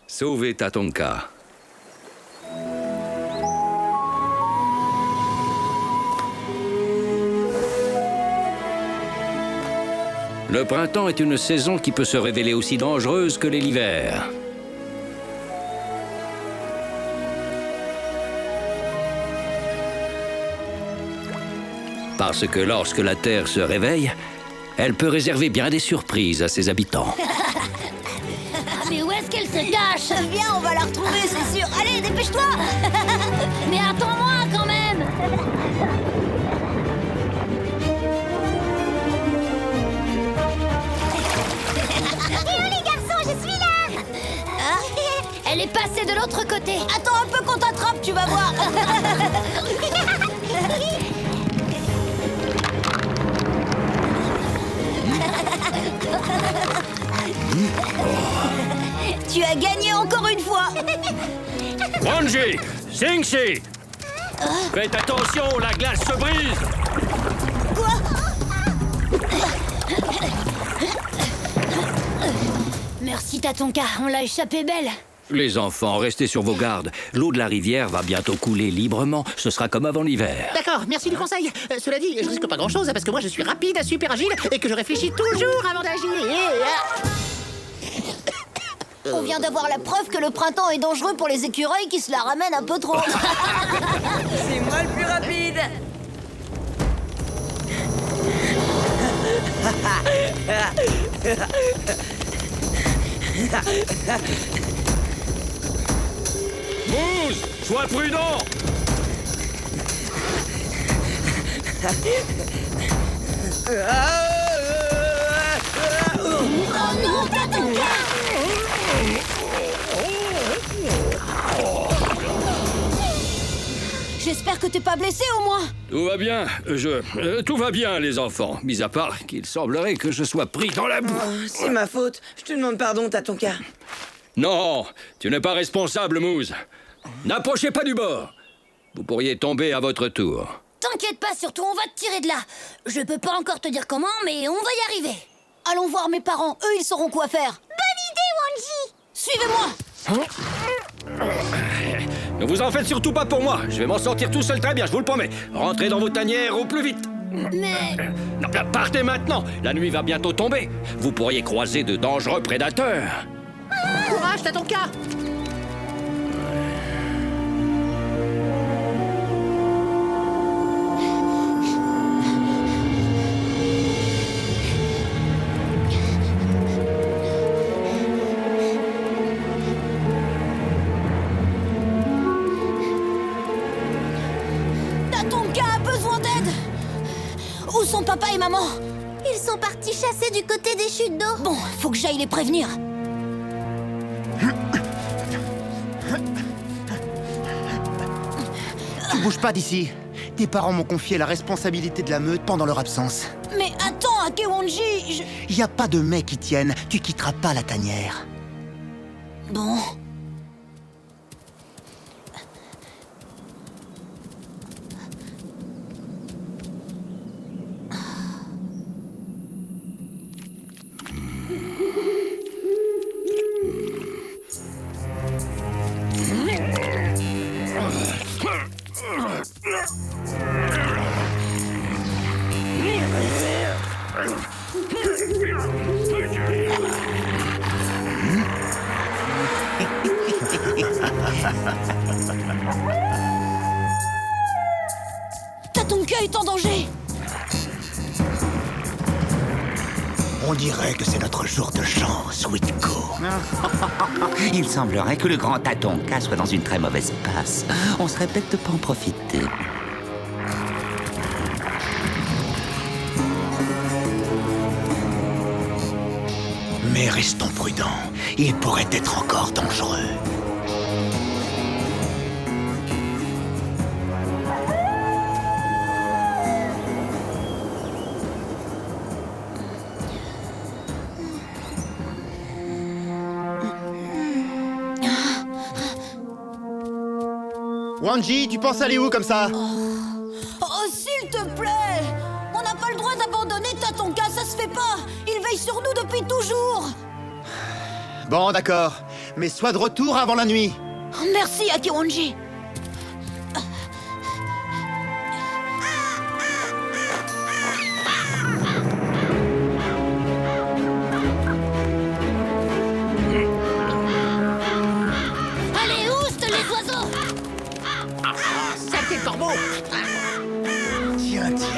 Sauvez Tatonka. Le printemps est une saison qui peut se révéler aussi dangereuse que l'hiver. Parce que lorsque la Terre se réveille, elle peut réserver bien des surprises à ses habitants. Mais où est-ce qu'elle se cache? Viens, on va la retrouver, c'est sûr. Allez, dépêche-toi. Mais attends-moi quand même. Et oh les garçons, je suis là. Elle est passée de l'autre côté. Attends un peu qu'on t'attrape, tu vas voir. Tu as gagné encore une fois. Wanji, Xingxi, faites attention, la glace se brise. Merci Tatonka, on l'a échappé belle. Les enfants, restez sur vos gardes. L'eau de la rivière va bientôt couler librement. Ce sera comme avant l'hiver. D'accord, merci du conseil. Cela dit, je risque pas grand-chose parce que moi je suis rapide, super agile et que je réfléchis toujours avant d'agir. On vient d'avoir la preuve que le printemps est dangereux pour les écureuils qui se la ramènent un peu trop. C'est moi le plus rapide. Moose, sois prudent. Oh non, Tatonka! J'espère que t'es pas blessé au moins. Tout va bien, tout va bien, les enfants. Mis à part qu'il semblerait que je sois pris dans la boue. Oh, c'est ma faute. Je te demande pardon, Tatonka. Non, tu n'es pas responsable, Moose. N'approchez pas du bord. Vous pourriez tomber à votre tour. T'inquiète pas, surtout on va te tirer de là. Je peux pas encore te dire comment, mais on va y arriver. Allons voir mes parents, eux ils sauront quoi faire. Bonne idée, Wanji. Suivez-moi. Ne vous en faites surtout pas pour moi. Je vais m'en sortir tout seul très bien, je vous le promets. Rentrez dans vos tanières au plus vite. Mais... Non, partez maintenant. La nuit va bientôt tomber. Vous pourriez croiser de dangereux prédateurs. Courage, t'as ton cas. Tatonka a besoin d'aide. Où sont papa et maman? Ils sont partis chasser du côté des chutes d'eau. Bon, faut que j'aille les prévenir. Tu bouges pas d'ici. Tes parents m'ont confié la responsabilité de la meute pendant leur absence. Mais attends, Akewonji, Y a pas de mais qui tiennent. Tu quitteras pas la tanière. Bon... Tatonka est en danger. On dirait que c'est notre jour de chance, Witko. Il semblerait que le grand Tatonka soit dans une très mauvaise passe. On serait bête de pas en profiter. Mais restons prudents. Il pourrait être encore dangereux. Wanji, tu penses aller où comme ça? Oh, s'il te plaît! On n'a pas le droit d'abandonner Tatonka, ça se fait pas! Il veille sur nous depuis toujours! Bon, d'accord. mais sois de retour avant la nuit. Oh, merci, Akiwanji. Allez, oust les oiseaux! Saleté de corbeau. Tiens, tiens.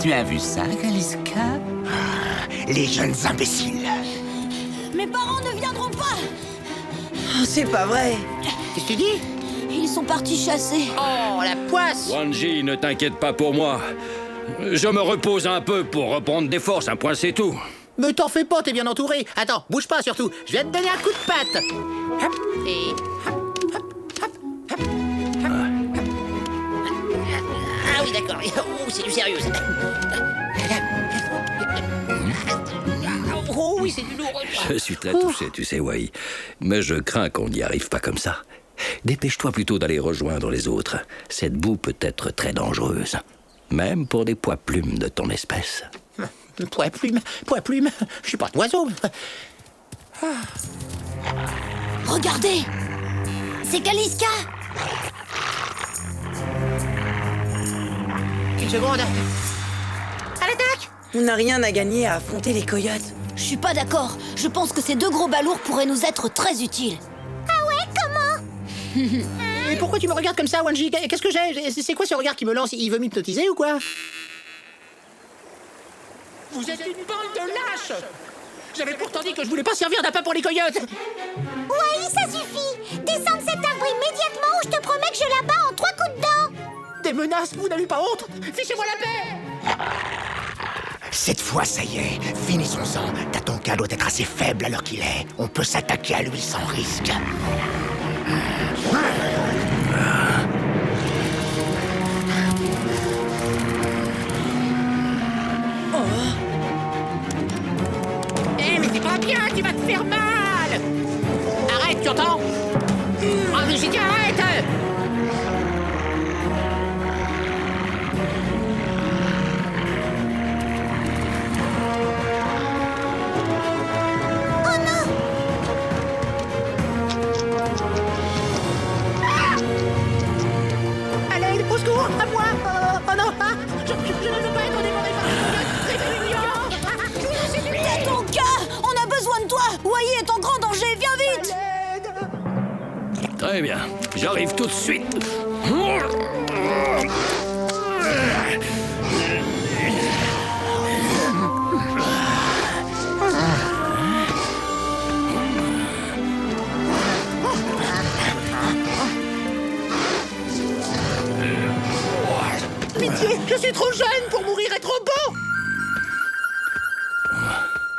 Tu as vu ça, Kaliska? Les jeunes imbéciles. Mes parents ne viendront pas! Oh, c'est pas vrai. Qu'est-ce que tu dis? Ils sont partis chasser. Oh, la poisse. Wanji, ne t'inquiète pas pour moi. Je me repose un peu pour reprendre des forces, un point c'est tout. Me t'en fais pas, t'es bien entouré. Attends, bouge pas surtout. Je vais te donner un coup de patte. Hop, et hop, hop, hop, hop, hop, hop. Ah oui, d'accord. Oh, c'est du sérieux, ça. Oh oui, c'est du lourd. Je suis très touché, tu sais, Wai. Mais je crains qu'on n'y arrive pas comme ça. Dépêche-toi plutôt d'aller rejoindre les autres. Cette boue peut être très dangereuse. Même pour des pois plumes de ton espèce. Pois plume. Je suis pas d'oiseau. Regardez. C'est Kaliska! Une seconde. À l'attaque. On n'a rien à gagner à affronter les coyotes. Je suis pas d'accord. Je pense que ces deux gros balourds pourraient nous être très utiles. Et pourquoi tu me regardes comme ça, Wanji? Qu'est-ce que j'ai? C'est quoi ce regard qui me lance? Il veut m'hypnotiser ou quoi? Vous êtes une bande de lâches! J'avais pourtant dit que je voulais pas servir d'appât pour les coyotes! Oui, ça suffit. Descends de cet arbre immédiatement ou je te promets que je l'abats en 3 coups de dent. Des menaces, vous n'avez pas honte? Fichez-moi la paix! Cette fois, ça y est, finissons-en. Tatonka doit être assez faible à l'heure qu'il est. On peut s'attaquer à lui sans risque. Eh, mais c'est pas bien, tu vas te faire mal! Arrête, tu entends? Ah, mais j'ai dit arrête! Allez, au secours, à moi! Oh non! Ah, je ne veux pas être dévoré par les Tatonka, on a besoin de toi. Wai est en grand danger. Viens vite. Très bien, j'arrive tout de suite. Pitié, je suis trop jeune pour mourir et trop beau!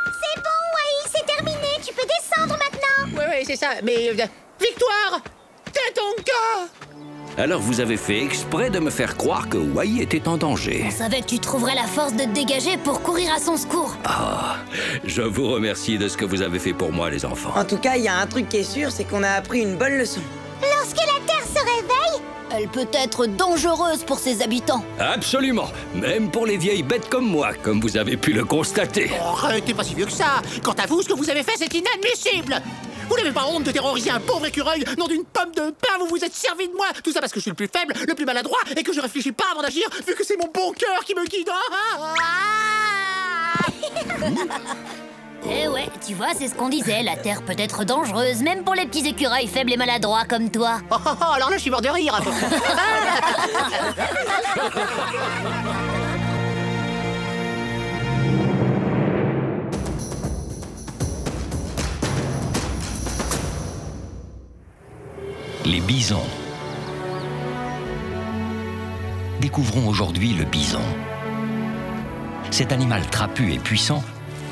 C'est bon, Wai, c'est terminé. Tu peux descendre maintenant. Ouais, c'est ça, mais... victoire! Tatonka! Alors vous avez fait exprès de me faire croire que Wai était en danger. On savait que tu trouverais la force de te dégager pour courir à son secours. Ah, je vous remercie de ce que vous avez fait pour moi, les enfants. En tout cas, il y a un truc qui est sûr, c'est qu'on a appris une bonne leçon. Lorsque la Terre se réveille, Elle peut être dangereuse pour ses habitants. Absolument, même pour les vieilles bêtes comme moi, comme vous avez pu le constater. Oh, arrête, t'es pas si vieux que ça! Quant à vous, ce que vous avez fait, c'est inadmissible! Vous n'avez pas honte de terroriser un pauvre écureuil, nom d'une pomme de pain, vous vous êtes servi de moi! Tout ça parce que je suis le plus faible, le plus maladroit, et que je réfléchis pas avant d'agir, vu que c'est mon bon cœur qui me guide! Eh ouais, tu vois, c'est ce qu'on disait, la Terre peut être dangereuse, même pour les petits écureuils faibles et maladroits comme toi. Oh, oh, oh, alors là, je suis mort de rire! Les bisons. Découvrons aujourd'hui le bison. Cet animal trapu et puissant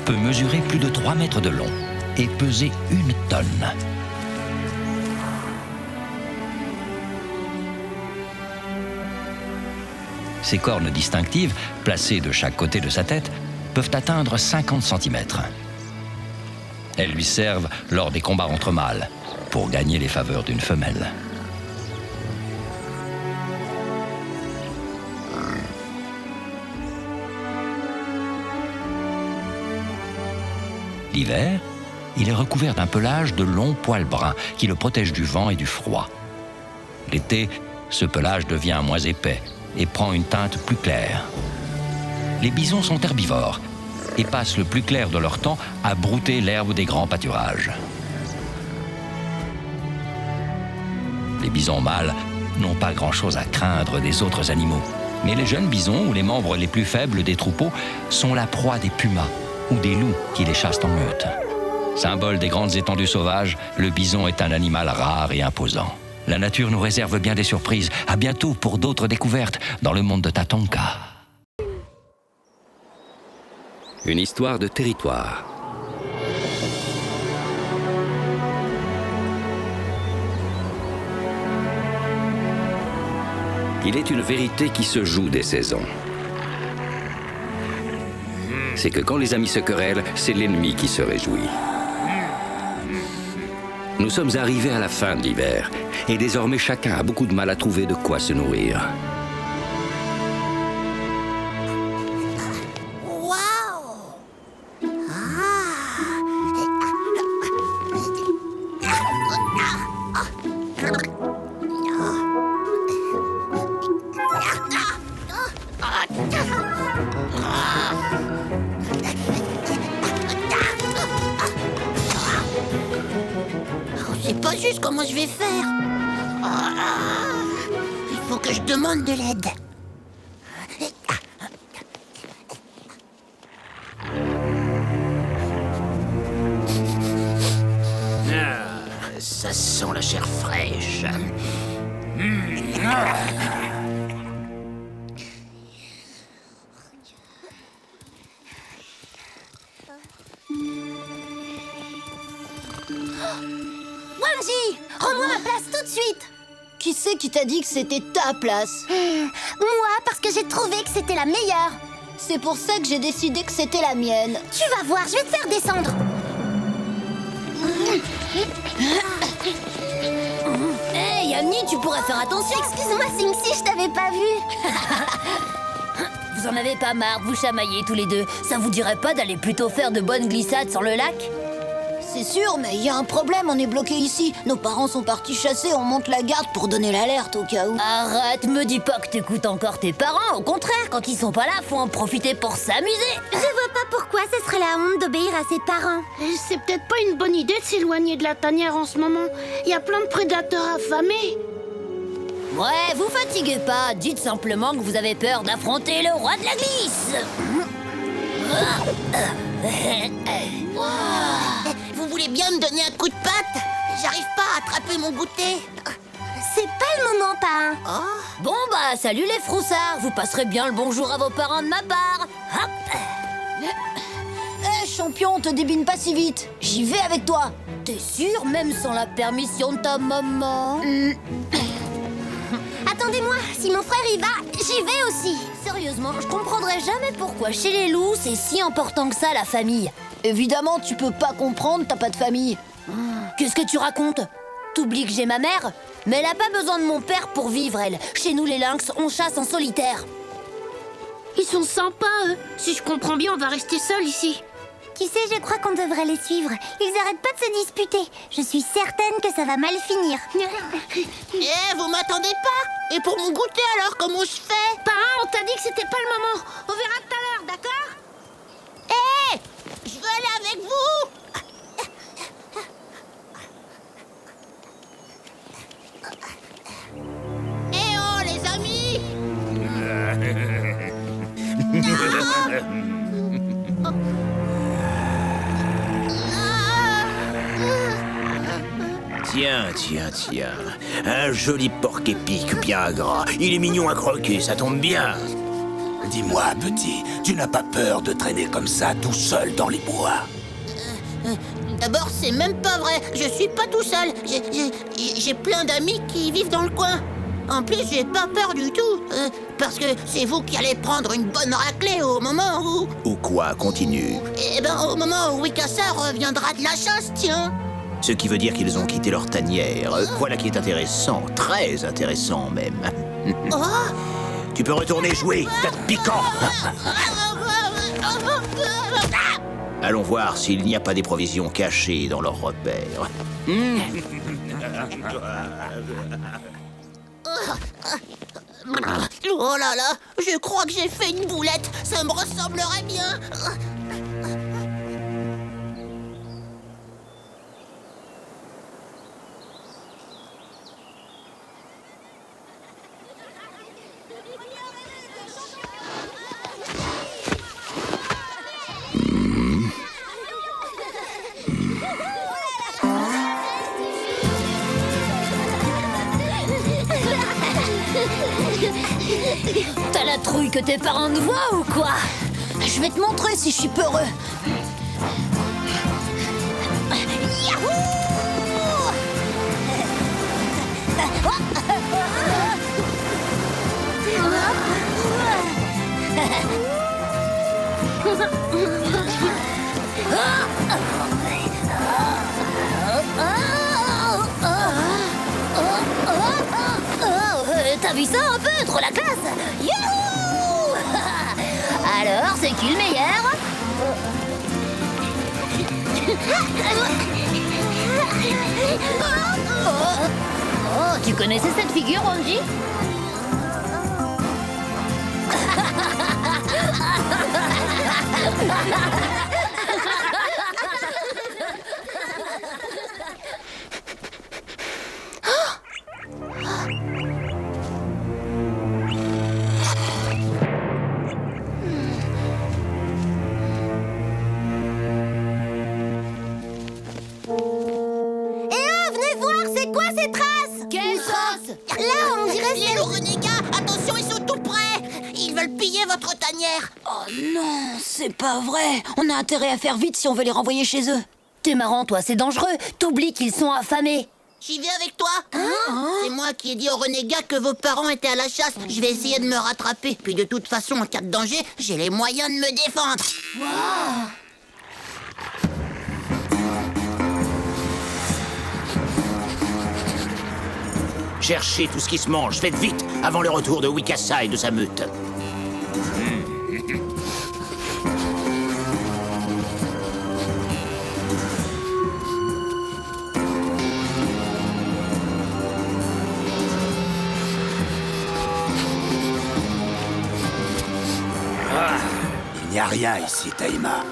peut mesurer plus de 3 mètres de long et peser 1 tonne. Ses cornes distinctives, placées de chaque côté de sa tête, peuvent atteindre 50 cm. Elles lui servent lors des combats entre mâles, pour gagner les faveurs d'une femelle. L'hiver, il est recouvert d'un pelage de longs poils bruns qui le protègent du vent et du froid. L'été, ce pelage devient moins épais et prend une teinte plus claire. Les bisons sont herbivores et passent le plus clair de leur temps à brouter l'herbe des grands pâturages. Les bisons mâles n'ont pas grand-chose à craindre des autres animaux. Mais les jeunes bisons ou les membres les plus faibles des troupeaux sont la proie des pumas ou des loups qui les chassent en meute. Symbole des grandes étendues sauvages, le bison est un animal rare et imposant. La nature nous réserve bien des surprises. À bientôt pour d'autres découvertes dans le monde de Tatonka. Une histoire de territoire. Il est une vérité qui se joue des saisons. C'est que quand les amis se querellent, c'est l'ennemi qui se réjouit. Nous sommes arrivés à la fin de l'hiver, et désormais chacun a beaucoup de mal à trouver de quoi se nourrir. C'est pas juste comment je vais faire. Il faut que je demande de l'aide. Ça sent la chair fraîche. Wanji, rends-moi ma place tout de suite. Qui c'est qui t'a dit que c'était ta place? Moi, parce que j'ai trouvé que c'était la meilleure. C'est pour ça que j'ai décidé que c'était la mienne. Tu vas voir, je vais te faire descendre. Hey, Yamni, tu pourrais faire attention. Excuse-moi, Simsi, je t'avais pas vu. Vous en avez pas marre de vous chamailler tous les deux. Ça vous dirait pas d'aller plutôt faire de bonnes glissades sur le lac? C'est sûr, mais il y a un problème, on est bloqué ici. Nos parents sont partis chasser, on monte la garde pour donner l'alerte au cas où. Arrête, me dis pas que t'écoutes encore tes parents. Au contraire, quand ils sont pas là, faut en profiter pour s'amuser. Je vois pas pourquoi ce serait la honte d'obéir à ses parents. C'est peut-être pas une bonne idée de s'éloigner de la tanière en ce moment. Il y a plein de prédateurs affamés. Ouais, vous fatiguez pas. Dites simplement que vous avez peur d'affronter le roi de la glisse. Vous voulez bien me donner un coup de patte? J'arrive pas à attraper mon goûter. C'est pas le moment, parrain. Bon bah, salut les froussards. Vous passerez bien le bonjour à vos parents de ma part. Hop. Hé, champion, te débine pas si vite. J'y vais avec toi. T'es sûr, même sans la permission de ta maman? Attendez-moi, si mon frère y va, j'y vais aussi. Sérieusement, je comprendrai jamais pourquoi chez les loups, c'est si important que ça, la famille. Évidemment, tu peux pas comprendre, t'as pas de famille. Qu'est-ce que tu racontes? T'oublies que j'ai ma mère? Mais elle a pas besoin de mon père pour vivre, elle. Chez nous, les lynx, on chasse en solitaire. Ils sont sympas, eux. Si je comprends bien, on va rester seuls ici. Tu sais, je crois qu'on devrait les suivre. Ils arrêtent pas de se disputer. Je suis certaine que ça va mal finir. Vous m'attendez pas? Et pour mon goûter alors, comment je fais? Parrain, on t'a dit que c'était pas le moment. On verra tout à l'heure, d'accord? Je veux aller avec vous! Oh, les amis! Tiens. Un joli porc épic bien gras. Il est mignon à croquer, ça tombe bien. Dis-moi, petit, tu n'as pas peur de traîner comme ça tout seul dans les bois? D'abord, c'est même pas vrai. Je suis pas tout seul. J'ai plein d'amis qui vivent dans le coin. En plus, j'ai pas peur du tout. Parce que c'est vous qui allez prendre une bonne raclée au moment où... Ou quoi, continue. Au moment où Wikasa reviendra de la chasse, tiens. Ce qui veut dire qu'ils ont quitté leur tanière. Voilà qui est intéressant, très intéressant même. Tu peux retourner jouer, tas de piquant. Allons voir s'il n'y a pas des provisions cachées dans leurs repères. Oh là là, je crois que j'ai fait une boulette. Ça me ressemblerait bien. T'as la trouille que tes parents nous voient ou quoi? Je vais te montrer si je suis peureux. T'as vu ça un peu? Trop la classe! Youhou! Alors, c'est qui le meilleur? Oh, tu connaissais cette figure, Angie? Là, on dirait les renégats. Attention, ils sont tout près. Ils veulent piller votre tanière. Oh non, c'est pas vrai. On a intérêt à faire vite si on veut les renvoyer chez eux. T'es marrant, toi, c'est dangereux. T'oublies qu'ils sont affamés. J'y vais avec toi. C'est moi qui ai dit aux renégats que vos parents étaient à la chasse. Je vais essayer de me rattraper. Puis de toute façon, en cas de danger, j'ai les moyens de me défendre. Wow. Cherchez tout ce qui se mange, faites vite, avant le retour de Wikassa et de sa meute. Il n'y a rien ici, Taïma.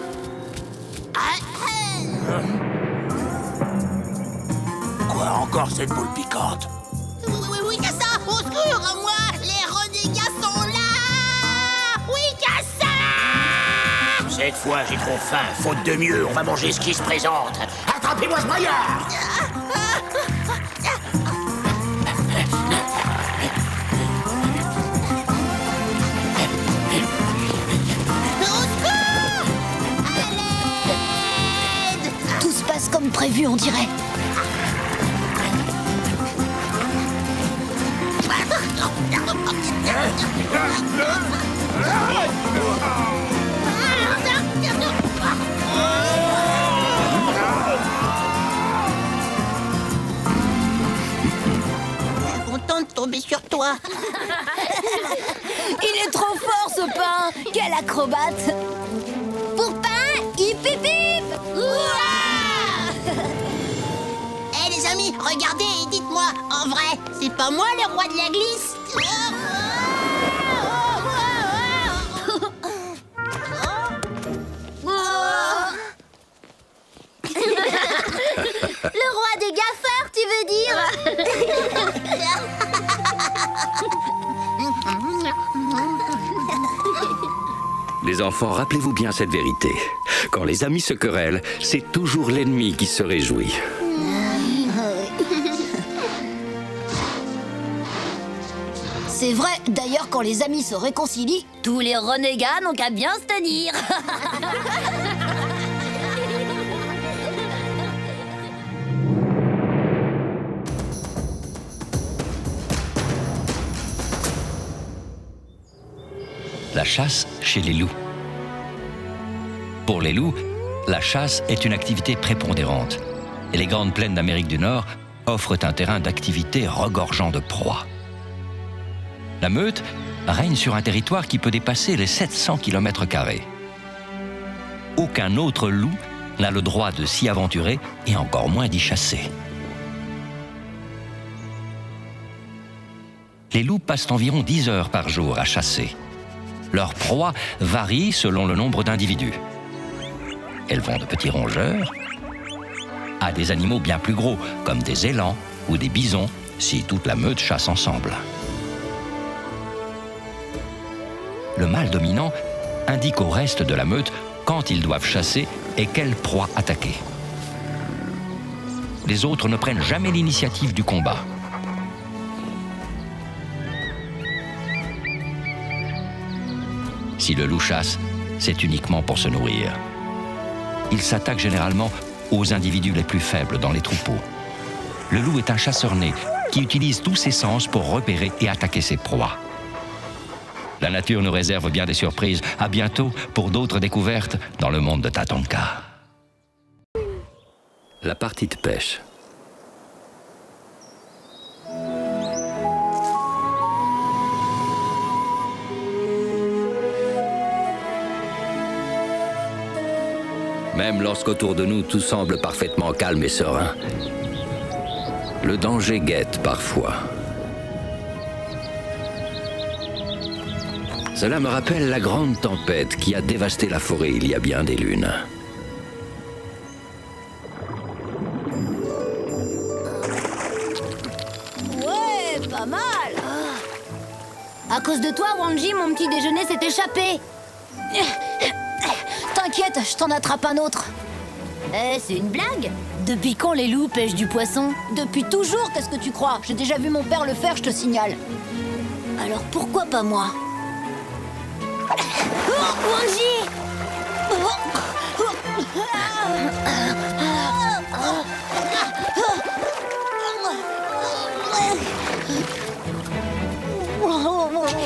Quoi, encore cette boule piquante? Wikassa, au secours, à moi! Les renégats sont là! Wikassa! Cette fois, j'ai trop faim, faute de mieux, on va manger ce qui se présente. Attrapez-moi ce braillard! Tout se passe comme prévu, on dirait. Je suis contente de tomber sur toi. Il est trop fort, ce pain. Quel acrobate. Pour pain, hip hip hip. Eh les amis, regardez et dites-moi, en vrai, c'est pas moi le roi de la glisse? Le roi des gaffeurs, tu veux dire? Les enfants, rappelez-vous bien cette vérité. Quand les amis se querellent, c'est toujours l'ennemi qui se réjouit. C'est vrai, d'ailleurs, quand les amis se réconcilient, tous les renégats n'ont qu'à bien se tenir. La chasse chez les loups. Pour les loups, la chasse est une activité prépondérante. Et les grandes plaines d'Amérique du Nord offrent un terrain d'activité regorgeant de proies. La meute règne sur un territoire qui peut dépasser les 700 km². aucun autre loup n'a le droit de s'y aventurer et encore moins d'y chasser. Les loups passent environ 10 heures par jour à chasser. Leur proie varie selon le nombre d'individus. Elles vont de petits rongeurs à des animaux bien plus gros, comme des élans ou des bisons, si toute la meute chasse ensemble. Le mâle dominant indique au reste de la meute quand ils doivent chasser et quelle proie attaquer. Les autres ne prennent jamais l'initiative du combat. Si le loup chasse, c'est uniquement pour se nourrir. Il s'attaque généralement aux individus les plus faibles dans les troupeaux. Le loup est un chasseur né qui utilise tous ses sens pour repérer et attaquer ses proies. La nature nous réserve bien des surprises. À bientôt pour d'autres découvertes dans le monde de Tatonka. La partie de pêche. Même lorsqu'autour de nous tout semble parfaitement calme et serein, le danger guette parfois. Cela me rappelle la grande tempête qui a dévasté la forêt il y a bien des lunes. Ouais, pas mal. À cause de toi, Wanji, mon petit déjeuner s'est échappé. T'inquiète, je t'en attrape un autre. C'est une blague? Depuis quand les loups pêchent du poisson? Depuis toujours, qu'est-ce que tu crois? J'ai déjà vu mon père le faire, je te signale. Alors pourquoi pas moi? Wanji!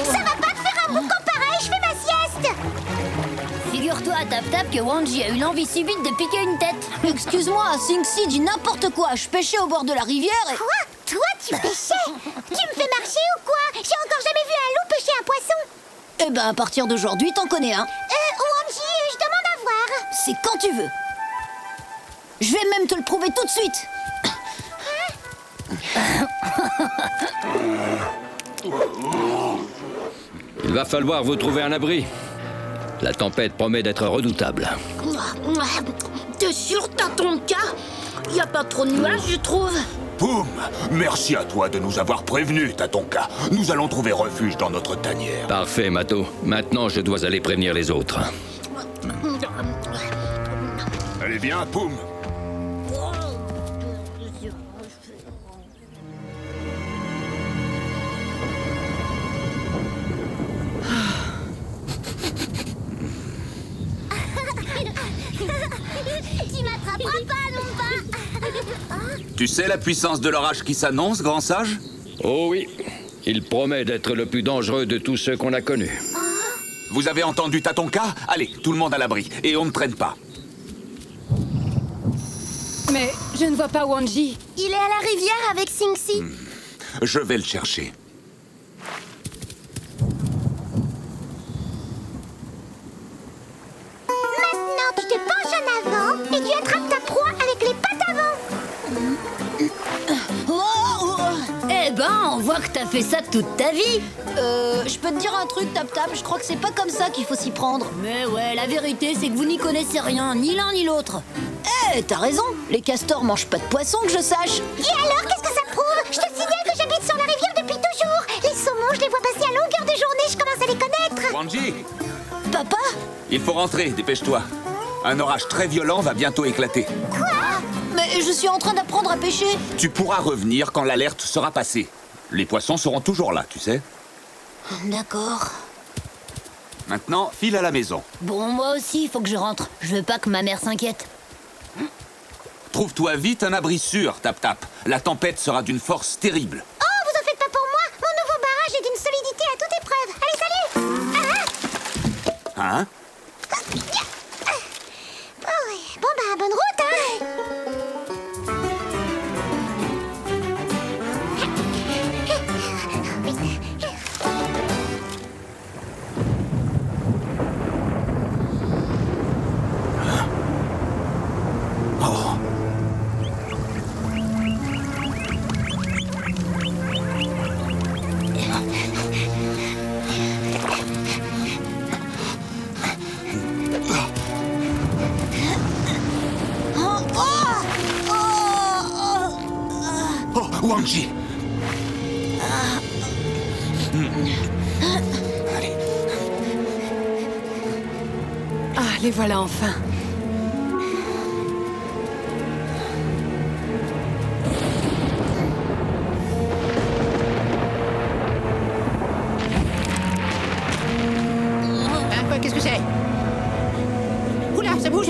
Ça va pas te faire un boucan pareil, je fais ma sieste. Figure-toi à Tap-Tap que Wanji a eu l'envie subite de piquer une tête. Excuse-moi, Sing-Si dit n'importe quoi. Je pêchais au bord de la rivière et... Quoi? Toi, tu pêchais? Tu me fais marcher ou quoi? J'ai encore jamais vu un loup pêcher un poisson. Eh ben, à partir d'aujourd'hui, t'en connais un. Wanji, je demande à voir. C'est quand tu veux. Je vais même te le prouver tout de suite. Il va falloir vous trouver un abri. La tempête promet d'être redoutable. T'es sûr, t'as ton cas? Y a pas trop de nuages, je trouve. Poum! Merci à toi de nous avoir prévenus, Tatonka. Nous allons trouver refuge dans notre tanière. Parfait, Mato. Maintenant, je dois aller prévenir les autres. Allez, viens, Poum! Tu m'attraperas pas, non pas. Tu sais la puissance de l'orage qui s'annonce, grand sage? Oh oui, il promet d'être le plus dangereux de tous ceux qu'on a connus. Vous avez entendu Tatonka? Allez, tout le monde à l'abri, et on ne traîne pas. Mais je ne vois pas Wanji. Il est à la rivière avec Sing-Si. Je vais le chercher. Maintenant, tu te penches en avant et tu attrapes ta proie avec les pattes avant. Eh ben, on voit que t'as fait ça toute ta vie. Je peux te dire un truc, Tap-Tap, je crois que c'est pas comme ça qu'il faut s'y prendre. Mais ouais, la vérité, c'est que vous n'y connaissez rien, ni l'un ni l'autre. T'as raison, les castors mangent pas de poisson que je sache. Et alors, qu'est-ce que ça prouve? Je te signale que j'habite sur la rivière depuis toujours. Les saumons, je les vois passer à longueur de journée, je commence à les connaître. Wanji, Papa? il faut rentrer, dépêche-toi. Un orage très violent va bientôt éclater. Quoi? Mais je suis en train d'apprendre à pêcher. Tu pourras revenir quand l'alerte sera passée. Les poissons seront toujours là, tu sais. D'accord. Maintenant, file à la maison. Bon, moi aussi, il faut que je rentre. Je veux pas que ma mère s'inquiète. Trouve-toi vite un abri sûr, Tap-Tap. La tempête sera d'une force terrible. Oh, vous en faites pas pour moi. Mon nouveau barrage est d'une solidité à toute épreuve. Allez, salut. Hein? Oh, ouais. Bon, bah, bonne route, hein. Wanji. Allez. Ah, les voilà enfin. Quoi, qu'est-ce que c'est? Oula, ça bouge!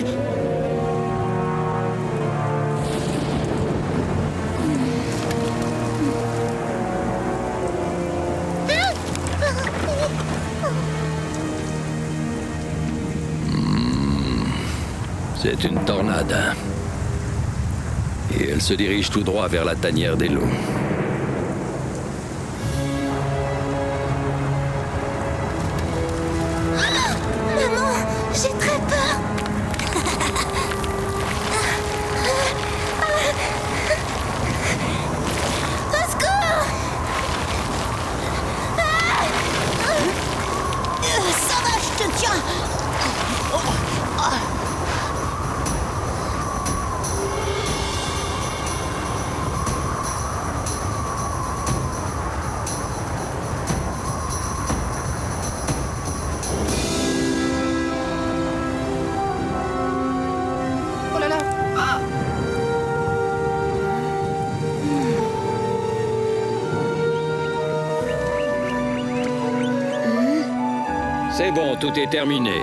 C'est une tornade. Et elle se dirige tout droit vers la tanière des loups. Maman, j'ai très peur. Au secours! Ça va, je te tiens. Oh là là! Ah! C'est bon, tout est terminé.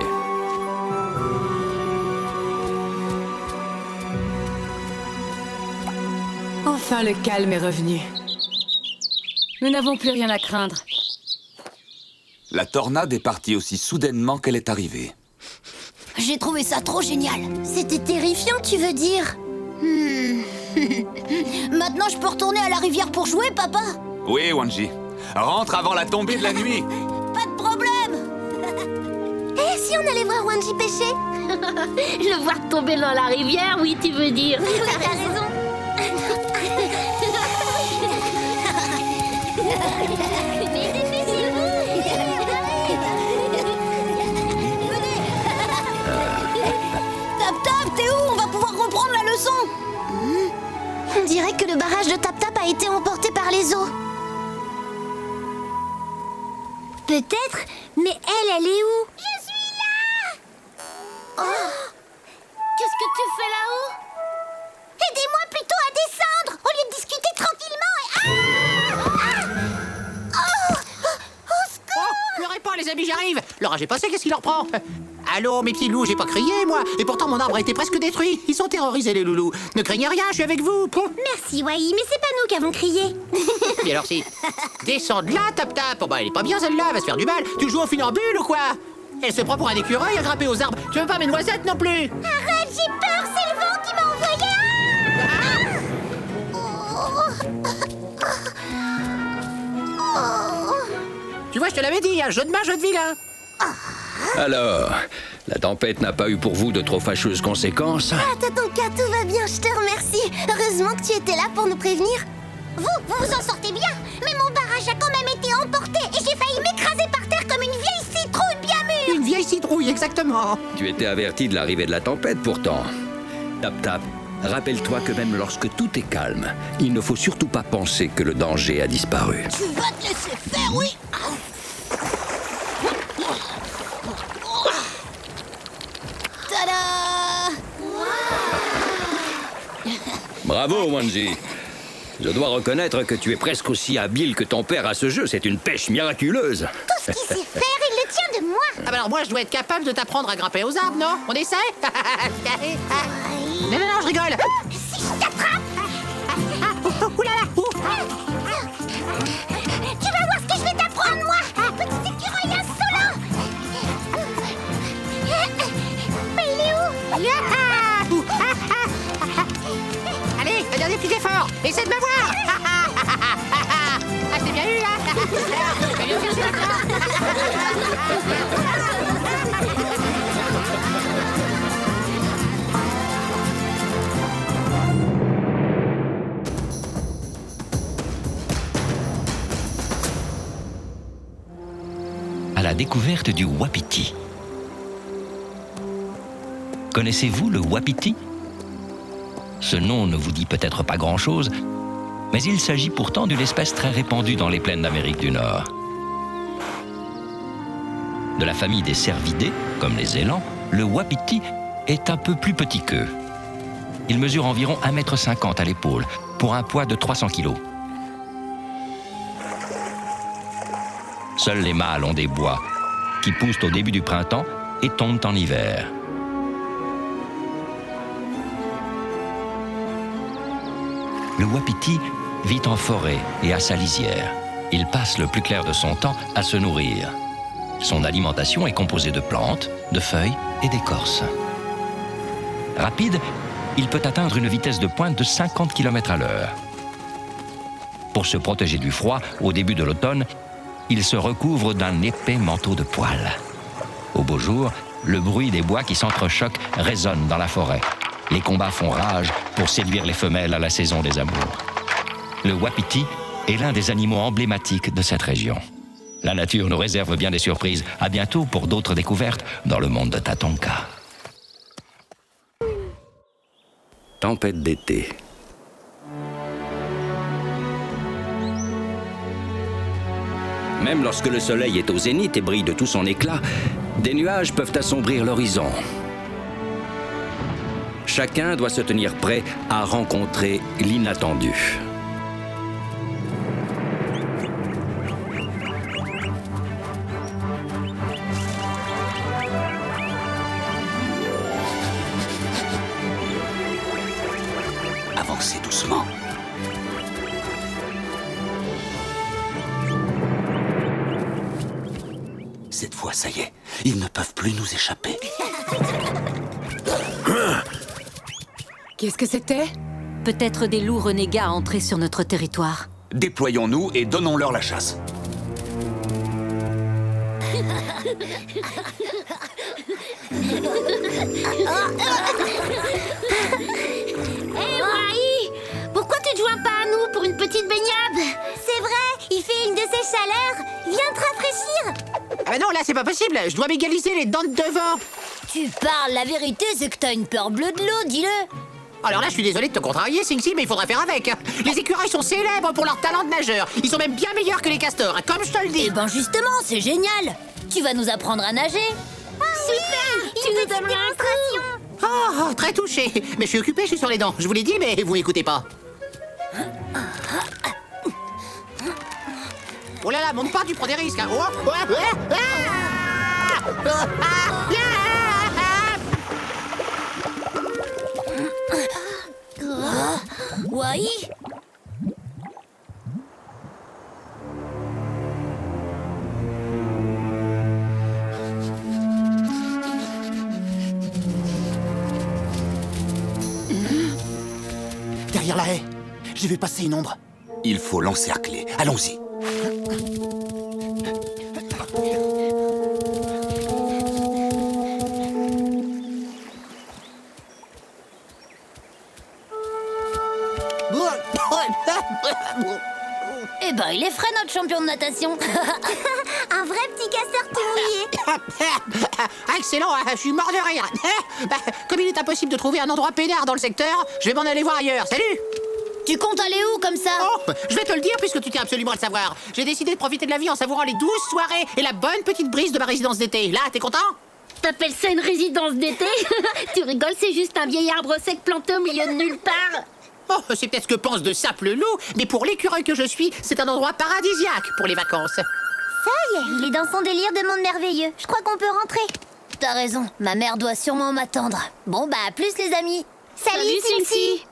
Enfin, le calme est revenu. Nous n'avons plus rien à craindre. La tornade est partie aussi soudainement qu'elle est arrivée. J'ai trouvé ça trop génial. C'était terrifiant, tu veux dire? Maintenant, je peux retourner à la rivière pour jouer, papa? Oui, Wanji. Rentre avant la tombée de la nuit. Pas de problème. Et si on allait voir Wanji pêcher? Le voir tomber dans la rivière, oui, tu veux dire. Oui, t'as raison. Tap-Tap, t'es où? On va pouvoir reprendre la leçon. On dirait que le barrage de Tap-Tap a été emporté par les eaux. Peut-être, mais elle est où? Je suis là! Oh. Qu'est-ce que tu fais là-haut? Aidez-moi plutôt à descendre, au lieu de discuter tranquillement et... Au secours! Oh, pleurez pas, les amis, j'arrive! L'orage est passé, qu'est-ce qui leur prend? Allô, mes petits loups, j'ai pas crié, moi! Et pourtant, mon arbre a été presque détruit! Ils sont terrorisés, les loulous! Ne craignez rien, je suis avec vous! Merci, Wai, mais c'est pas nous qui avons crié. Et alors si... Descends de là, Tap-Tap! Oh bah, elle est pas bien, celle-là, elle va se faire du mal! Tu joues au funambule ou quoi? Elle se prend pour un écureuil à grimper aux arbres! Tu veux pas mes noisettes non plus? Arrête, j'ai peur, c'est le vent qui m'a envoyé. Tu vois, je te l'avais dit, un jeu de main, jeu de vilain! Alors, la tempête n'a pas eu pour vous de trop fâcheuses conséquences? Ah, Tatonka, tout va bien, je te remercie. Heureusement que tu étais là pour nous prévenir. Vous vous en sortez bien, mais mon barrage a quand même été emporté et j'ai failli m'écraser par terre comme une vieille citrouille bien mûre. Une vieille citrouille, exactement! Tu étais averti de l'arrivée de la tempête, pourtant. Tap-Tap, rappelle-toi que même lorsque tout est calme, il ne faut surtout pas penser que le danger a disparu. Tu vas te laisser faire, oui. Tada! Bravo, Wanji. Je dois reconnaître que tu es presque aussi habile que ton père à ce jeu. C'est une pêche miraculeuse. Tout ce qu'il sait faire, il le tient de moi. Ah bah alors moi, je dois être capable de t'apprendre à grimper aux arbres, non? On essaie? Non, non, non, je rigole! Si je t'attrape! Oulala! Tu vas voir ce que je vais t'apprendre, moi! Petit écureuil insolent! Mais il est où? Allez, un dernier petit effort! Essaie de me voir! Ah, je t'ai bien eu, là! À la découverte du wapiti. Connaissez-vous le wapiti? Ce nom ne vous dit peut-être pas grand-chose, Mais il s'agit pourtant d'une espèce très répandue dans les plaines d'Amérique du Nord. De la famille des cervidés, comme les élans, le wapiti est un peu plus petit qu'eux. Il mesure environ 1,50 m à l'épaule, pour un poids de 300 kg. Seuls les mâles ont des bois, qui poussent au début du printemps et tombent en hiver. Le wapiti vit en forêt et à sa lisière. Il passe le plus clair de son temps à se nourrir. Son alimentation est composée de plantes, de feuilles et d'écorces. Rapide, il peut atteindre une vitesse de pointe de 50 km à l'heure. Pour se protéger du froid, au début de l'automne, il se recouvre d'un épais manteau de poils. Au beau jour, le bruit des bois qui s'entrechoquent résonne dans la forêt. Les combats font rage pour séduire les femelles à la saison des amours. Le wapiti est l'un des animaux emblématiques de cette région. La nature nous réserve bien des surprises. À bientôt pour d'autres découvertes dans le monde de Tatonka. Tempête d'été. Même lorsque le soleil est au zénith et brille de tout son éclat, des nuages peuvent assombrir l'horizon. Chacun doit se tenir prêt à rencontrer l'inattendu. Avancez doucement. Cette fois, ça y est, ils ne peuvent plus nous échapper. Qu'est-ce que c'était? Peut-être des loups renégats entrés sur notre territoire. Déployons-nous et donnons-leur la chasse. Hé, Wai! Pourquoi tu te joins pas à nous pour une petite baignade? C'est vrai, il fait une de ces chaleurs. Viens te rafraîchir. Ah bah non, là c'est pas possible, je dois m'égaliser les dents de devant. Tu parles, la vérité c'est que t'as une peur bleue de l'eau, dis-le. Alors là, je suis désolé de te contrarier, Sing-Si, mais il faudrait faire avec. Les écureuils sont célèbres pour leur talent de nageur. Ils sont même bien meilleurs que les castors, hein, comme je te le dis. Eh ben justement, c'est génial. Tu vas nous apprendre à nager. Super! Tu nous donneras un coup! Oh, très touché. Mais je suis occupé, je suis sur les dents. Je vous l'ai dit, mais vous m'écoutez pas. Oh là là, monte pas, tu prends des risques. Hein. Oh, Wai? Derrière la haie, j'ai vu passer une ombre. Il faut l'encercler. Allons-y. Eh ben, il est frais, notre champion de natation. Un vrai petit castor tout mouillé. Ah, excellent, je suis mort de rire. Bah, comme il est impossible de trouver un endroit peinard dans le secteur, je vais m'en aller voir ailleurs. Salut! Tu comptes aller où comme ça? Oh, je vais te le dire puisque tu tiens absolument à le savoir. J'ai décidé de profiter de la vie en savourant les douces soirées et la bonne petite brise de ma résidence d'été. Là, t'es content? T'appelles ça une résidence d'été? Tu rigoles, c'est juste un vieil arbre sec planté au milieu de nulle part. Oh, c'est peut-être ce que pense de Sape le loup, mais pour l'écureuil que je suis, c'est un endroit paradisiaque pour les vacances. Ça y est, il est dans son délire de monde merveilleux. Je crois qu'on peut rentrer. T'as raison, ma mère doit sûrement m'attendre. Bon bah, à plus les amis. Salut, Sing-Si.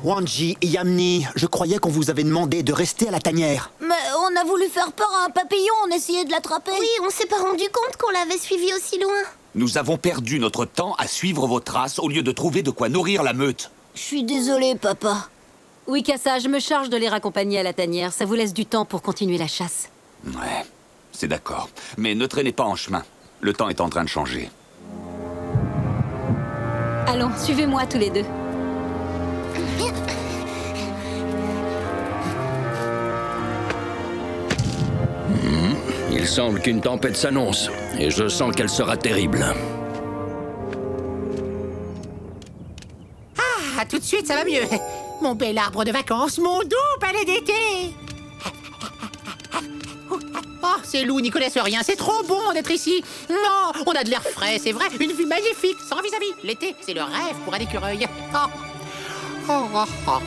Wanji, Yamni, je croyais qu'on vous avait demandé de rester à la tanière. Mais on a voulu faire peur à un papillon, on essayait de l'attraper. Oui, on s'est pas rendu compte qu'on l'avait suivi aussi loin. Nous avons perdu notre temps à suivre vos traces au lieu de trouver de quoi nourrir la meute. Je suis désolée, papa. Oui, Kassa, je me charge de les raccompagner à la tanière. Ça vous laisse du temps pour continuer la chasse. Ouais, c'est d'accord. Mais ne traînez pas en chemin. Le temps est en train de changer. Allons, suivez-moi tous les deux. Il Il semble qu'une tempête s'annonce, et je sens qu'elle sera terrible. Ah, tout de suite, ça va mieux. Mon bel arbre de vacances, mon doux palais d'été. Oh, ces loups n'y connaissent rien, c'est trop bon d'être ici. Non, on a de l'air frais, c'est vrai, une vue magnifique, sans vis-à-vis. L'été, c'est le rêve pour un écureuil. Oh. Oh, oh, oh.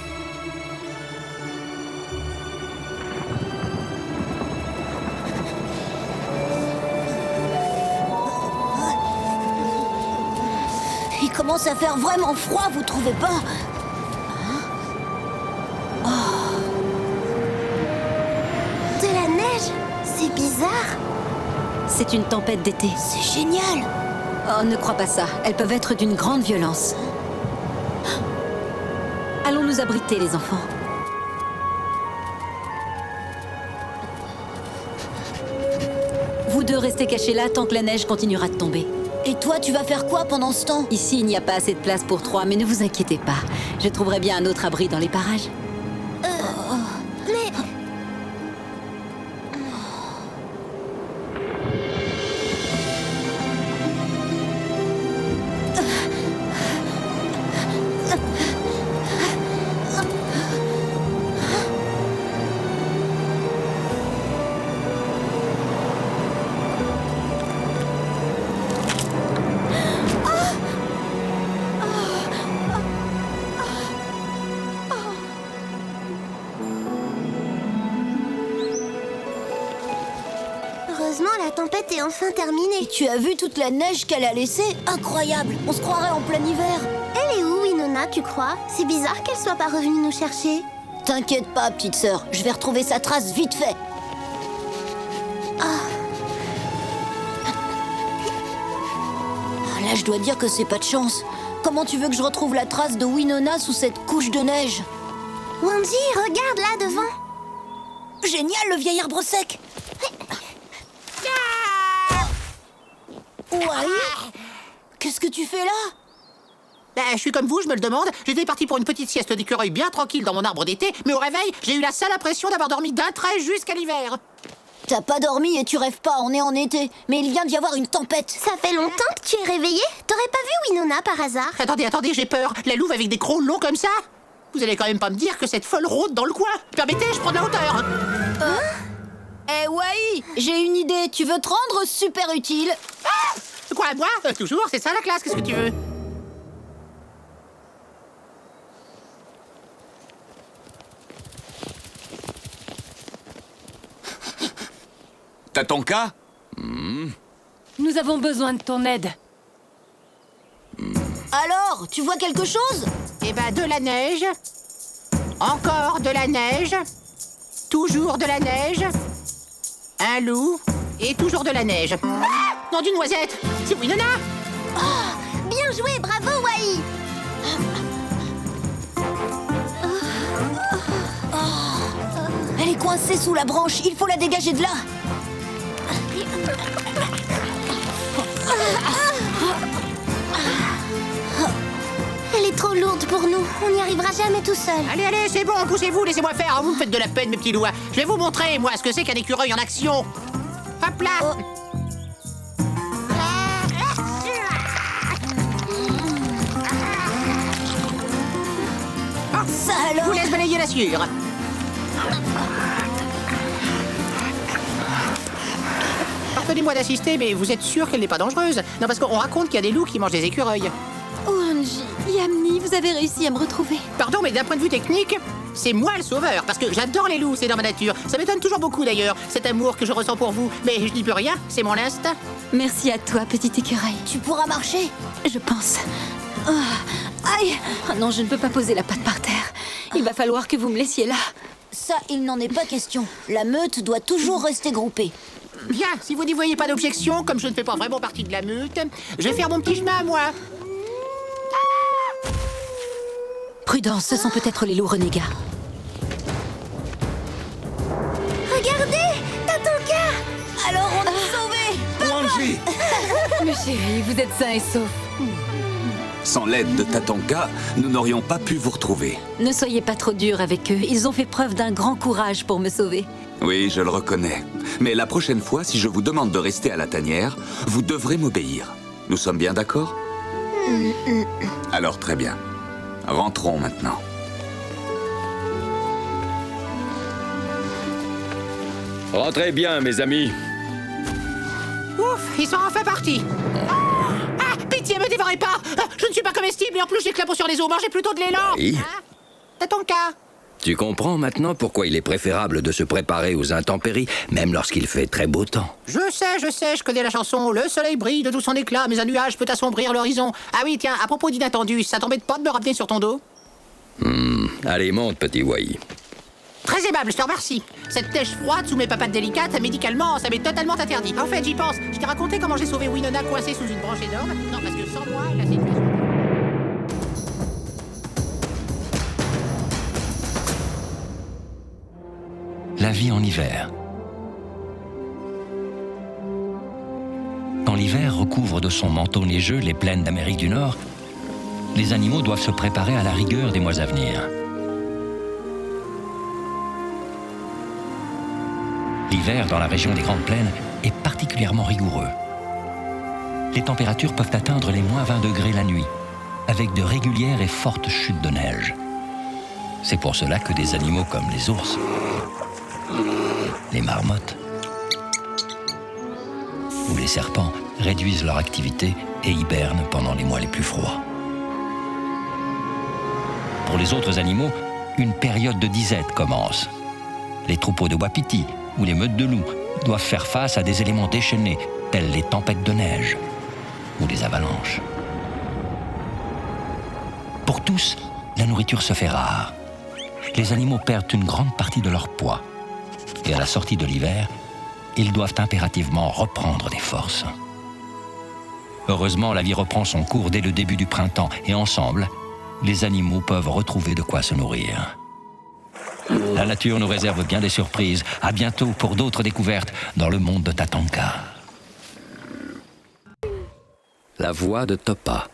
Il commence à faire vraiment froid, vous trouvez pas? De la neige? C'est bizarre. C'est une tempête d'été. C'est génial. Oh, ne crois pas ça. Elles peuvent être d'une grande violence. Allons nous abriter, les enfants. Vous deux restez cachés là tant que la neige continuera de tomber. Et toi, tu vas faire quoi pendant ce temps? Ici, il n'y a pas assez de place pour 3, mais ne vous inquiétez pas. Je trouverai bien un autre abri dans les parages. Mais... Heureusement, la tempête est enfin terminée. Et tu as vu toute la neige qu'elle a laissée? Incroyable. On se croirait en plein hiver. Elle est où, Winona, tu crois? C'est bizarre qu'elle soit pas revenue nous chercher. T'inquiète pas, petite sœur. Je vais retrouver sa trace vite fait. Là, je dois dire que c'est pas de chance. Comment tu veux que je retrouve la trace de Winona sous cette couche de neige? Wanji, regarde là devant. Génial, le vieil arbre sec. Ouais. Qu'est-ce que tu fais là? Je suis comme vous, je me le demande. J'étais parti pour une petite sieste d'écureuil bien tranquille dans mon arbre d'été, mais au réveil, j'ai eu la sale impression d'avoir dormi d'un trait jusqu'à l'hiver. T'as pas dormi et tu rêves pas, on est en été. Mais il vient d'y avoir une tempête. Ça fait longtemps que tu es réveillé? T'aurais pas vu Winona par hasard? Attendez, j'ai peur. La louve avec des crocs longs comme ça? Vous allez quand même pas me dire que cette folle rôde dans le coin? Permettez, je prends de la hauteur. Eh ouais, j'ai une idée. Tu veux te rendre super utile? Ah! Quoi, moi? Toujours, c'est ça la classe, qu'est-ce que tu veux? T'as ton cas? Nous avons besoin de ton aide. Alors, tu vois quelque chose? Eh ben, de la neige. Encore de la neige. Toujours de la neige. Un loup. Et toujours de la neige. Ah! Non, d'une noisette. C'est Winona. Oh, bien joué, bravo, Wai. Elle est coincée sous la branche. Il faut la dégager de là. Elle est trop lourde pour nous. On n'y arrivera jamais tout seul. Allez, c'est bon, poussez-vous, laissez-moi faire. Vous me faites de la peine, mes petits loups. Je vais vous montrer, moi, ce que c'est qu'un écureuil en action. Hop là. Ça alors? Je vous laisse balayer la sueur. Pardonnez-moi d'assister, mais vous êtes sûr qu'elle n'est pas dangereuse? Non, parce qu'on raconte qu'il y a des loups qui mangent des écureuils. Wanji, Yamni, vous avez réussi à me retrouver. Pardon, mais d'un point de vue technique, c'est moi le sauveur, parce que j'adore les loups, c'est dans ma nature. Ça m'étonne toujours beaucoup d'ailleurs, cet amour que je ressens pour vous. Mais je n'y peux rien, c'est mon instinct. Merci à toi, petit écureuil. Tu pourras marcher? Je pense. Oh, aïe! Oh non, je ne peux pas poser la patte par terre. Il va falloir que vous me laissiez là. Ça, il n'en est pas question. La meute doit toujours rester groupée. Bien, si vous n'y voyez pas d'objection, comme je ne fais pas vraiment partie de la meute, je vais faire mon petit chemin à moi. Prudence, ce sont peut-être les loups renégats. Regardez, t'as ton cas. Alors on est sauvés. Wanji! Mais chérie, vous êtes sain et sauf. Sans l'aide de Tatanka, nous n'aurions pas pu vous retrouver. Ne soyez pas trop dur avec eux. Ils ont fait preuve d'un grand courage pour me sauver. Oui, je le reconnais. Mais la prochaine fois, si je vous demande de rester à la tanière, vous devrez m'obéir. Nous sommes bien d'accord? Alors très bien. Rentrons maintenant. Rentrez bien, mes amis. Ouf, ils sont enfin partis. Ah, pitié, me dévorez pas. Je ne suis pas comestible et en plus j'éclaboute sur les os. Mangez plutôt de l'élan. Oui. Tatanka. Tu comprends maintenant pourquoi il est préférable de se préparer aux intempéries, même lorsqu'il fait très beau temps. Je sais, je connais la chanson. Le soleil brille de tout son éclat, mais un nuage peut assombrir l'horizon. Ah oui, tiens, à propos d'inattendu, ça t'embête pas de me ramener sur ton dos? Allez, monte, petit Wai. Très aimable, je te remercie. Cette neige froide sous mes papates délicates, médicalement, ça m'est totalement interdit. En fait, j'y pense. Je t'ai raconté comment j'ai sauvé Winona coincée sous une branche énorme. Non, parce que sans moi, la situation... La vie en hiver. Quand l'hiver recouvre de son manteau neigeux les plaines d'Amérique du Nord, les animaux doivent se préparer à la rigueur des mois à venir. L'hiver dans la région des Grandes Plaines est particulièrement rigoureux. Les températures peuvent atteindre les moins 20 degrés la nuit, avec de régulières et fortes chutes de neige. C'est pour cela que des animaux comme les ours, les marmottes ou les serpents réduisent leur activité et hibernent pendant les mois les plus froids. Pour les autres animaux, une période de disette commence. Les troupeaux de wapitis ou les meutes de loups doivent faire face à des éléments déchaînés, tels les tempêtes de neige ou les avalanches. Pour tous, la nourriture se fait rare. Les animaux perdent une grande partie de leur poids. Et à la sortie de l'hiver, ils doivent impérativement reprendre des forces. Heureusement, la vie reprend son cours dès le début du printemps et ensemble, les animaux peuvent retrouver de quoi se nourrir. La nature nous réserve bien des surprises. À bientôt pour d'autres découvertes dans le monde de Tatanka. La voix de Topa.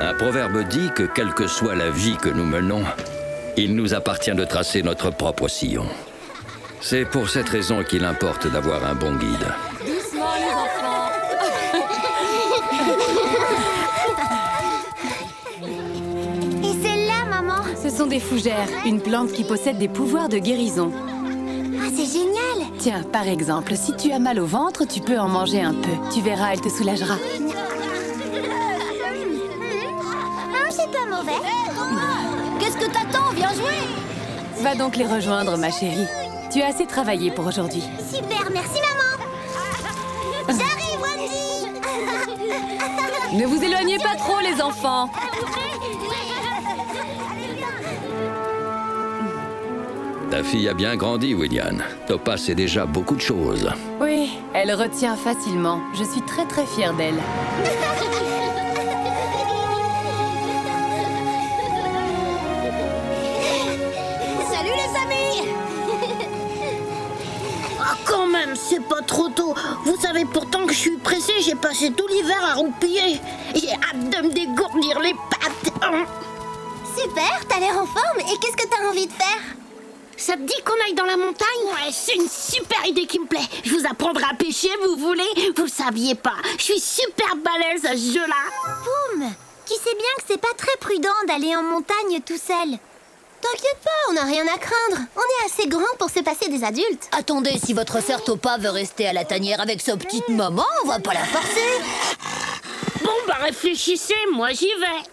Un proverbe dit que quelle que soit la vie que nous menons, il nous appartient de tracer notre propre sillon. C'est pour cette raison qu'il importe d'avoir un bon guide. Doucement, les enfants. Et celle-là, maman? Ce sont des fougères, une plante qui possède des pouvoirs de guérison. Ah, c'est génial! Tiens, par exemple, si tu as mal au ventre, tu peux en manger un peu. Tu verras, elle te soulagera. C'est pas mauvais. Qu'est-ce que t'attends? Viens jouer! Va donc les rejoindre, ma chérie. Tu as assez travaillé pour aujourd'hui. Super, merci maman. J'arrive, Wendy. Ne vous éloignez pas trop, les enfants. Ta fille a bien grandi, William. Topa sait déjà beaucoup de choses. Oui, elle retient facilement. Je suis très très fière d'elle. Salut les amis! Ah, quand même, c'est pas trop tôt. Vous savez pourtant que je suis pressée, j'ai passé tout l'hiver à roupiller. J'ai hâte de me dégourdir les pattes. Super, t'as l'air en forme. Et qu'est-ce que t'as envie de faire? Ça te dit qu'on aille dans la montagne? Ouais, c'est une super idée qui me plaît. Je vous apprendrai à pêcher, vous voulez? Vous saviez pas, je suis super balèze à ce jeu-là. Poum, tu sais bien que c'est pas très prudent d'aller en montagne tout seul. T'inquiète pas, on n'a rien à craindre. On est assez grand pour se passer des adultes. Attendez, si votre sœur Topa veut rester à la tanière avec sa petite maman, on va pas la forcer. Bon, bah réfléchissez, moi j'y vais.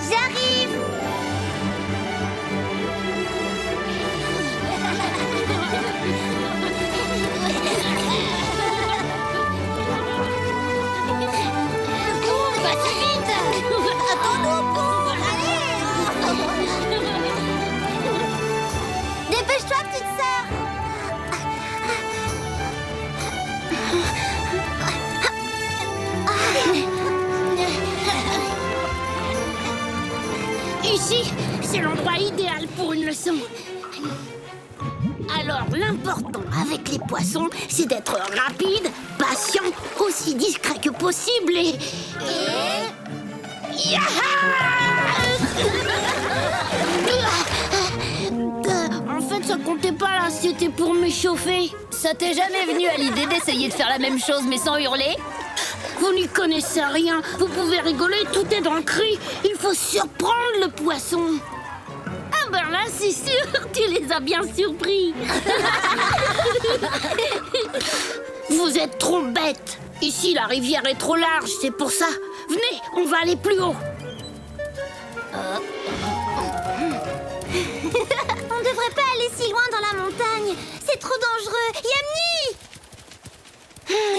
J'arrive. Vas-y vite! Attends-nous, pauvre! Dépêche-toi, petite sœur. Ici, c'est l'endroit idéal pour une leçon. Alors, l'important avec les poissons, c'est d'être rapide, patient, aussi discret que possible et... En fait, ça comptait pas là, c'était pour m'échauffer. Ça t'est jamais venu à l'idée d'essayer de faire la même chose mais sans hurler? Vous n'y connaissez rien. Vous pouvez rigoler, tout est dans le cri. Il faut surprendre le poisson. Ah ben là, c'est sûr, tu les as bien surpris. Vous êtes trop bêtes. Ici, la rivière est trop large, c'est pour ça. Venez, on va aller plus haut. On devrait pas aller si loin dans la montagne. C'est trop dangereux. Yamni!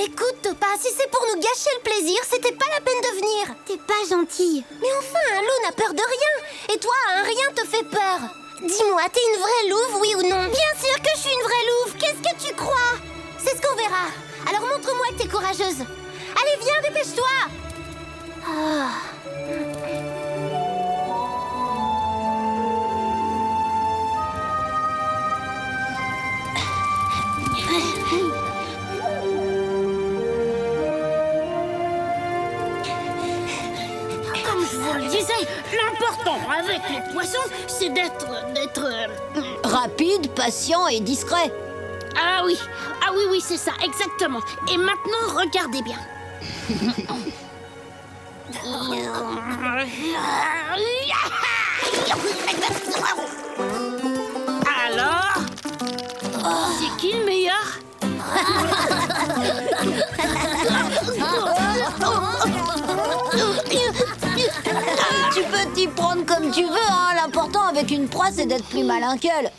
Écoute, Topa, si c'est pour nous gâcher le plaisir, c'était pas la peine de venir. T'es pas gentille. Mais enfin, un loup n'a peur de rien. Et toi, un rien te fait peur. Dis-moi, t'es une vraie louve, oui ou non? Bien sûr que je suis une vraie louve. Qu'est-ce que tu crois? C'est ce qu'on verra. Alors montre-moi que t'es courageuse. Allez, viens, dépêche-toi. Comme je vous le disais, l'important avec les poissons, c'est d'être... Rapide, patient et discret. Ah oui, c'est ça, exactement. Et maintenant, regardez bien. Alors, c'est qui le meilleur? Tu peux t'y prendre comme tu veux, hein. L'important avec une proie, c'est d'être plus malin qu'elle.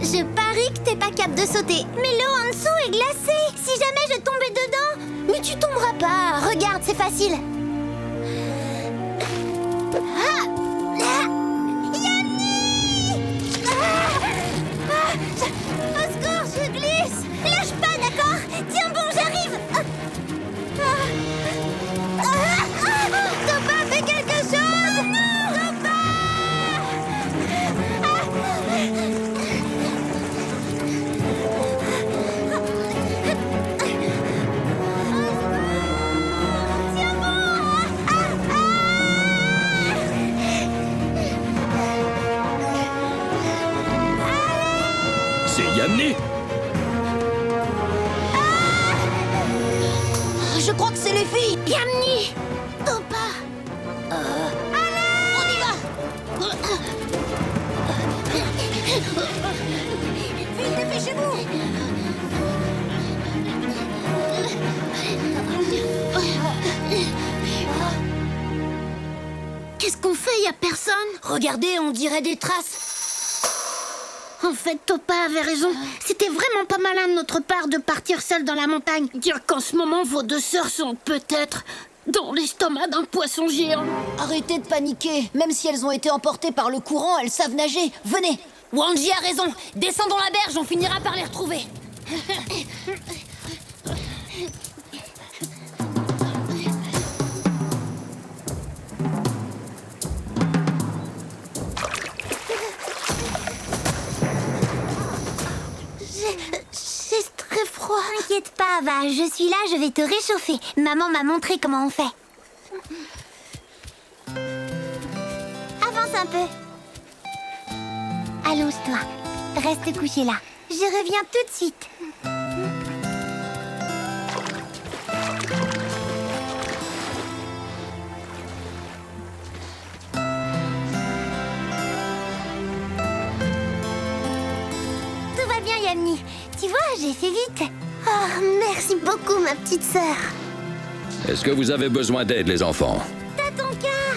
Je parie que t'es pas capable de sauter. Mais l'eau en dessous est glacée. Si jamais je tombais dedans... Mais tu tomberas pas. Regarde, c'est facile. Ah! Ah! Yamni! Au secours, je glisse. Lâche pas, d'accord? Tiens bon, j'arrive. Topa, fais quelque chose. Topa! C'est Yamni. Je crois que c'est les filles. Yamni! Topa! On y va. Vite, dépêchez-vous. Qu'est-ce qu'on fait? Y a personne? Regardez, on dirait des traces. En fait, Topa avait raison. C'était vraiment pas malin de notre part de partir seule dans la montagne. Dire qu'en ce moment, vos deux sœurs sont peut-être dans l'estomac d'un poisson géant. Arrêtez de paniquer. Même si elles ont été emportées par le courant, elles savent nager. Venez. Wanji a raison. Descendons la berge, on finira par les retrouver. J'ai très froid. T'inquiète pas, va, je suis là, je vais te réchauffer. Maman m'a montré comment on fait. Avance un peu. Allonge-toi. Reste couché là. Je reviens tout de suite. Tout va bien, Yamni. Tu vois, j'ai fait vite. Oh, merci beaucoup, ma petite sœur. Est-ce que vous avez besoin d'aide, les enfants? T'as ton cas.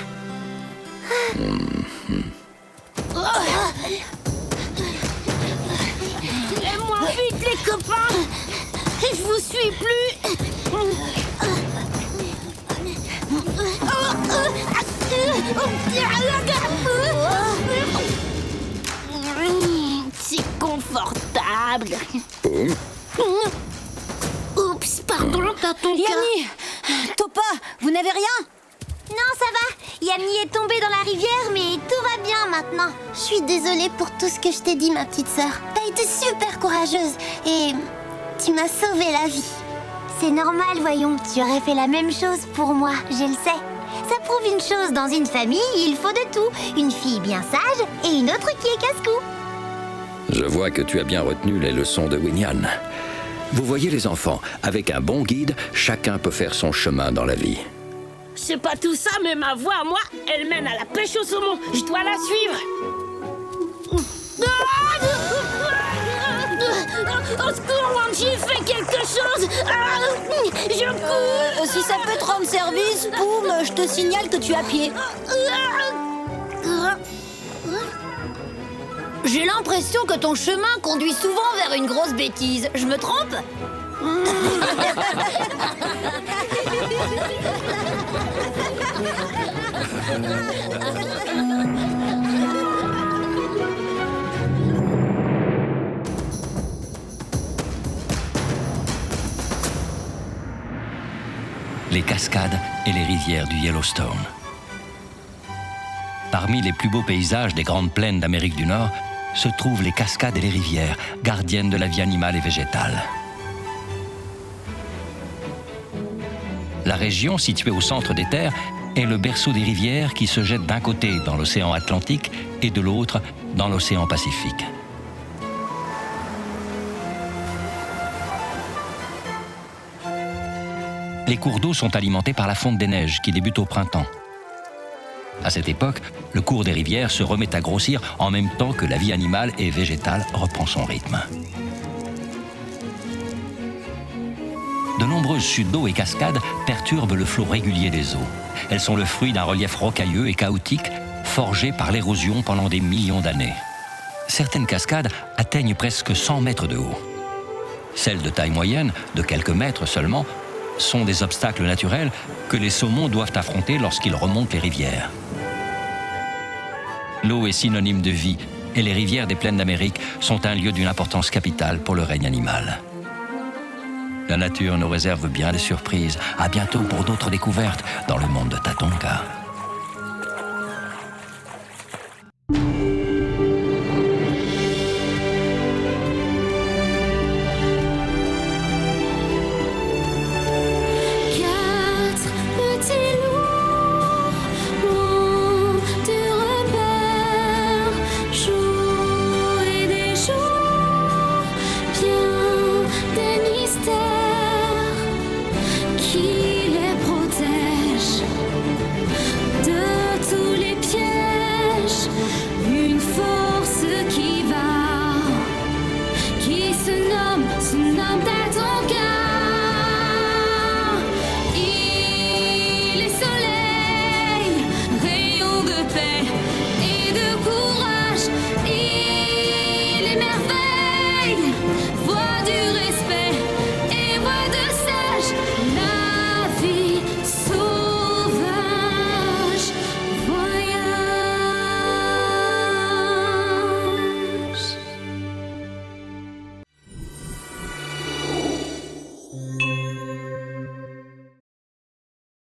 Aide-moi vite, les copains! Je vous suis plus! C'est confortable! adorable. Oups, pardon, Tatonka. Yamni, Topa, vous n'avez rien? Non, ça va. Yamni est tombée dans la rivière, mais tout va bien maintenant. Je suis désolée pour tout ce que je t'ai dit, ma petite sœur. T'as été super courageuse et tu m'as sauvé la vie. C'est normal, voyons. Tu aurais fait la même chose pour moi, je le sais. Ça prouve une chose, dans une famille, il faut de tout. Une fille bien sage et une autre qui est casse-cou. Je vois que tu as bien retenu les leçons de Winyan. Vous voyez les enfants, avec un bon guide, chacun peut faire son chemin dans la vie. C'est pas tout ça, mais ma voix à moi, elle mène à la pêche au saumon. Je dois la suivre. Au secours, Wanji, fais quelque chose. Je cours. Si ça peut te rendre service, Poum, je te signale que tu es à pied. J'ai l'impression que ton chemin conduit souvent vers une grosse bêtise. Je me trompe? Les cascades et les rivières du Yellowstone. Parmi les plus beaux paysages des grandes plaines d'Amérique du Nord se trouvent les cascades et les rivières, gardiennes de la vie animale et végétale. La région, située au centre des terres, est le berceau des rivières qui se jettent d'un côté dans l'océan Atlantique et de l'autre dans l'océan Pacifique. Les cours d'eau sont alimentés par la fonte des neiges qui débute au printemps. À cette époque, le cours des rivières se remet à grossir en même temps que la vie animale et végétale reprend son rythme. De nombreuses chutes d'eau et cascades perturbent le flot régulier des eaux. Elles sont le fruit d'un relief rocailleux et chaotique, forgé par l'érosion pendant des millions d'années. Certaines cascades atteignent presque 100 mètres de haut. Celles de taille moyenne, de quelques mètres seulement, sont des obstacles naturels que les saumons doivent affronter lorsqu'ils remontent les rivières. L'eau est synonyme de vie et les rivières des plaines d'Amérique sont un lieu d'une importance capitale pour le règne animal. La nature nous réserve bien des surprises. À bientôt pour d'autres découvertes dans le monde de Tatonka.